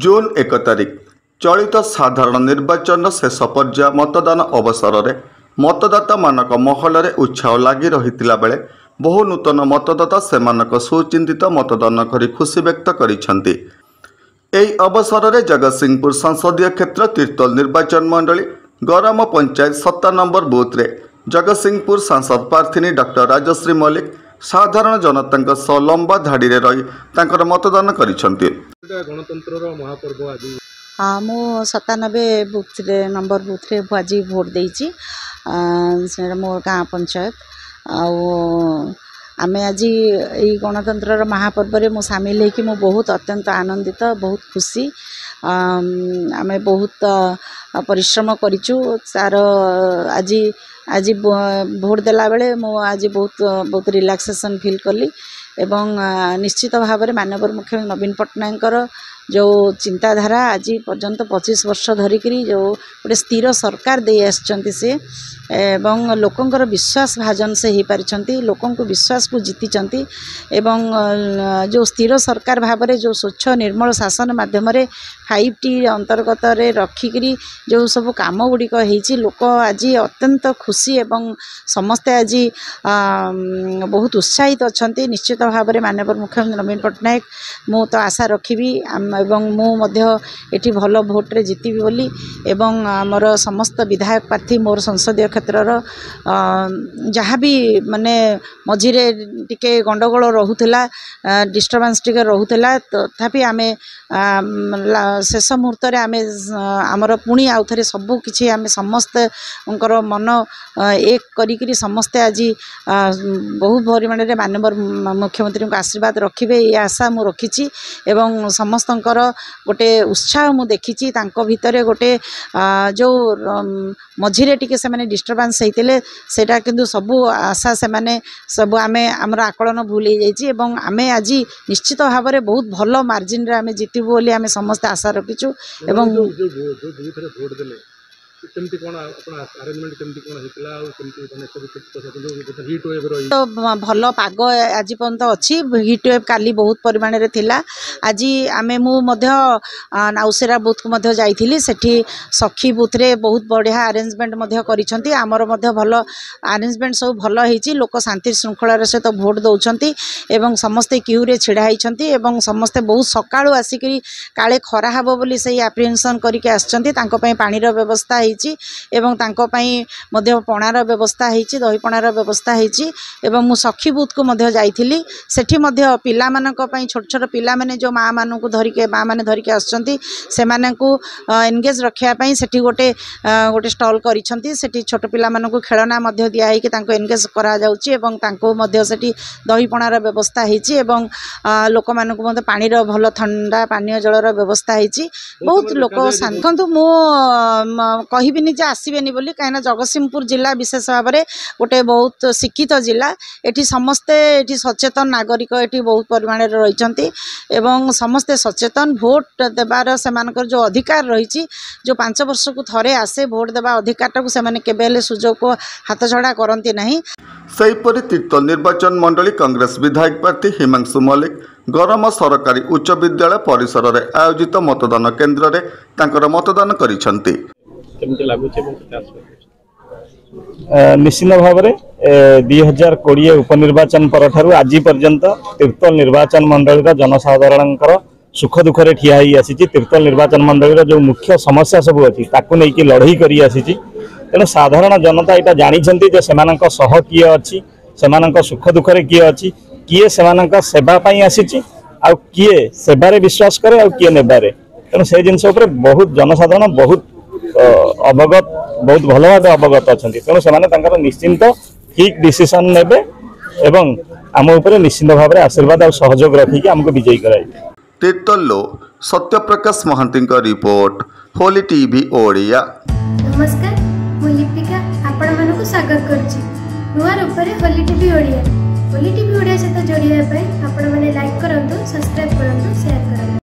जून 1 तारिख चलित साधारण निर्वाचन शेष पर्याय मतदान अवसर में मतदाता मानक महल में उत्साह लगी रही बेले बहु नूतन मतदाता सेमानक सुचिंतित मतदान करी खुशी व्यक्त करिसेंति। एही अवसर में जगतसिंहपुर संसदीय क्षेत्र तीर्तोल निर्वाचन मंडली गरम पंचायत 7 नंबर बूथ रे जगतसिंहपुर सांसद प्रार्थी डॉक्टर राजश्री मल्लिक साधारण जनता सह लंबा धाड़ी रे रही तांकर मतदान करिसेंति। गणतंत्र महापर्व आज हाँ मु 97 बूथ नंबर बूथ रे आज भोट देइछि मोर गाँ पंचायत आमे आज यही गणतंत्र महापर्व रे मु सामिल होकि मु बहुत अत्यंत आनंदित बहुत खुशी आमे बहुत परिश्रम करिछु सार आज आज भोट देला बेले मु आज बहुत रिलैक्सेशन फील कली एवं निश्चित भाव में माननीय मुख्यमंत्री नवीन पट्टनायक जो चिंताधारा आज पर्यंत 25 वर्ष धरिक जो गोटे स्थिर सरकार दे आछंती से एवं लोकंकर विश्वास भाजन से हो पारिछंती लोकों को विश्वास को जीति एवं जो स्थिर सरकार भाव में जो स्वच्छ निर्मल शासन माध्यम 5T अंतर्गत रे रखिकी जो सब काम गुड़िक लोक आज अत्यंत खुशी एवं समस्ते आज बहुत उत्साहित अच्छा निश्चित भाव में माननीय मुख्यमंत्री नवीन पट्टनायक मु तो आशा रखी एवं मुझे भल भोट्रे जीतबी बोली एवं आमर समस्त विधायक प्रार्थी मोर संसदीय क्षेत्र जहाँ भी माने मझिरे टिके गंडगोल रोला डिस्टर्बांस टिके रोला तथापि आमे शेष मुहूर्त आमे आमर पुणी आउ थे सबू किसी आमे समस्त मन एक करी समस्ते आज बहुत परिमाण में माननीय मुख्यमंत्री को आशीर्वाद रखिबे ये आशा मु रखी एवं समस्त गोटे उत्साह मु देखी भितर गोटे जो मझिरे टिके से डिस्टर्बांस होते सेटा किंतु सबू आशा से माने सब आमे आमर आकलन भूल हो जाइए एवं आमे आज निश्चित भाव में बहुत भल मार्जिन रे आमे जीतबू बोली आमे समस्त आशा रखीचु एवं तो भल पाग आज पर्यंत अच्छी हिट वेव काली बहुत परिमाण रे थिला आज आमे मु मध्य नाउसेरा बूथ को मध्य जाइथिली सेठी सखी बूथ रे बहुत बढ़िया अरेंजमेंट मध्य करिसंती आमर मध्य भल अरेंजमेंट सब भल हेची लोक शांति श्रृंखला सहित भोट दौरान एवं समस्ते क्यू रे छिड़ा होती एवं समस्ते बहुत सकाळु आसिक काले खरा हबो बोली से एप्रिहेंशन करके आछंती तांको पई पानी रो व्यवस्था एवं तांको पई मध्य पणार व्यवस्था होती दही पणार व्यवस्था होती एवं मु सखी बूथ को मध्य जाइथिली सेठी मध्य पिला मानक पई छोट छोट पिला माने जो माँ मान को धरिके माँ मैंने धरिके आछंती सेमाने को एंगेज रखिया पई सेठी गोटे गोटे स्टॉल करिसंती सेठी छोट पिला मान को खेलना मध्य दिया है कि तांको एंगेज करा जाउची एवं तांको मध्य सेठी दही पणार व्यवस्था होती एवं लोक मान को मध्य पानी रो भल ठंडा पानीय जलर व्यवस्था होती बहुत लोक शांत मु कहबिनी जे आसबेनी बोली कहीं जगतसिंहपुर जिला विशेष भाव में गोटे बहुत शिक्षित जिला एटी समस्ते एटी सचेतन नागरिक एटी बहुत परिमाण रही एवं समस्ते सचेतन भोट देवार से जो अधिकार रही जो 5 वर्ष को थरे आसे भोट देवा अधिकार को सेमाने केबेले सुजोग को हाथ छड़ा करती नहीं। सेहीपरि तीर्तोल निर्वाचन मंडली कांग्रेस विधायक प्रार्थी हिमांशु मल्लिक गरम सरकारी उच्च विद्यालय परिसर में आयोजित मतदान केन्द्र में तांकर मतदान करिसेंति। निश्चित भाव में 2020 उपनिर्वाचन पर आज पर्यंत तीर्तोल निर्वाचन मंडल जनसाधारण सुख दुखे ठिया आसी तीर्तोल निर्वाचन मंडल जो मुख्य समस्या सब अच्छी ताकू नहीं लड़ई कर आसी तेणु साधारण जनता यहाँ जानते सह किए अच्छी से सुख दुखे किए अच्छी किए से सेवाई आसी आ किए सेवारे विश्वास करे आ किए नेबारे तेणु से जिनस बहुत जनसाधारण बहुत अवगत बहुत भल भाव अवगत अच्छा तेणु से निश्चिंत ठीक डिसीजन नेबे एवं आम उपर निश्चिंत भाव में आशीर्वाद और सहयोग रखिकी आमको विजयी कराइबे। तीर्तोल सत्यप्रकाश महांती रिपोर्ट होली टीवी ओडिया। नमस्कार मु लिपिका आपण मानक स्वागत करछि नुआ रूपरे होली टीवी ओडिया सहित जोड़िया आपण माने लाइक करंतु सब्सक्राइब करंतु शेयर करंतु।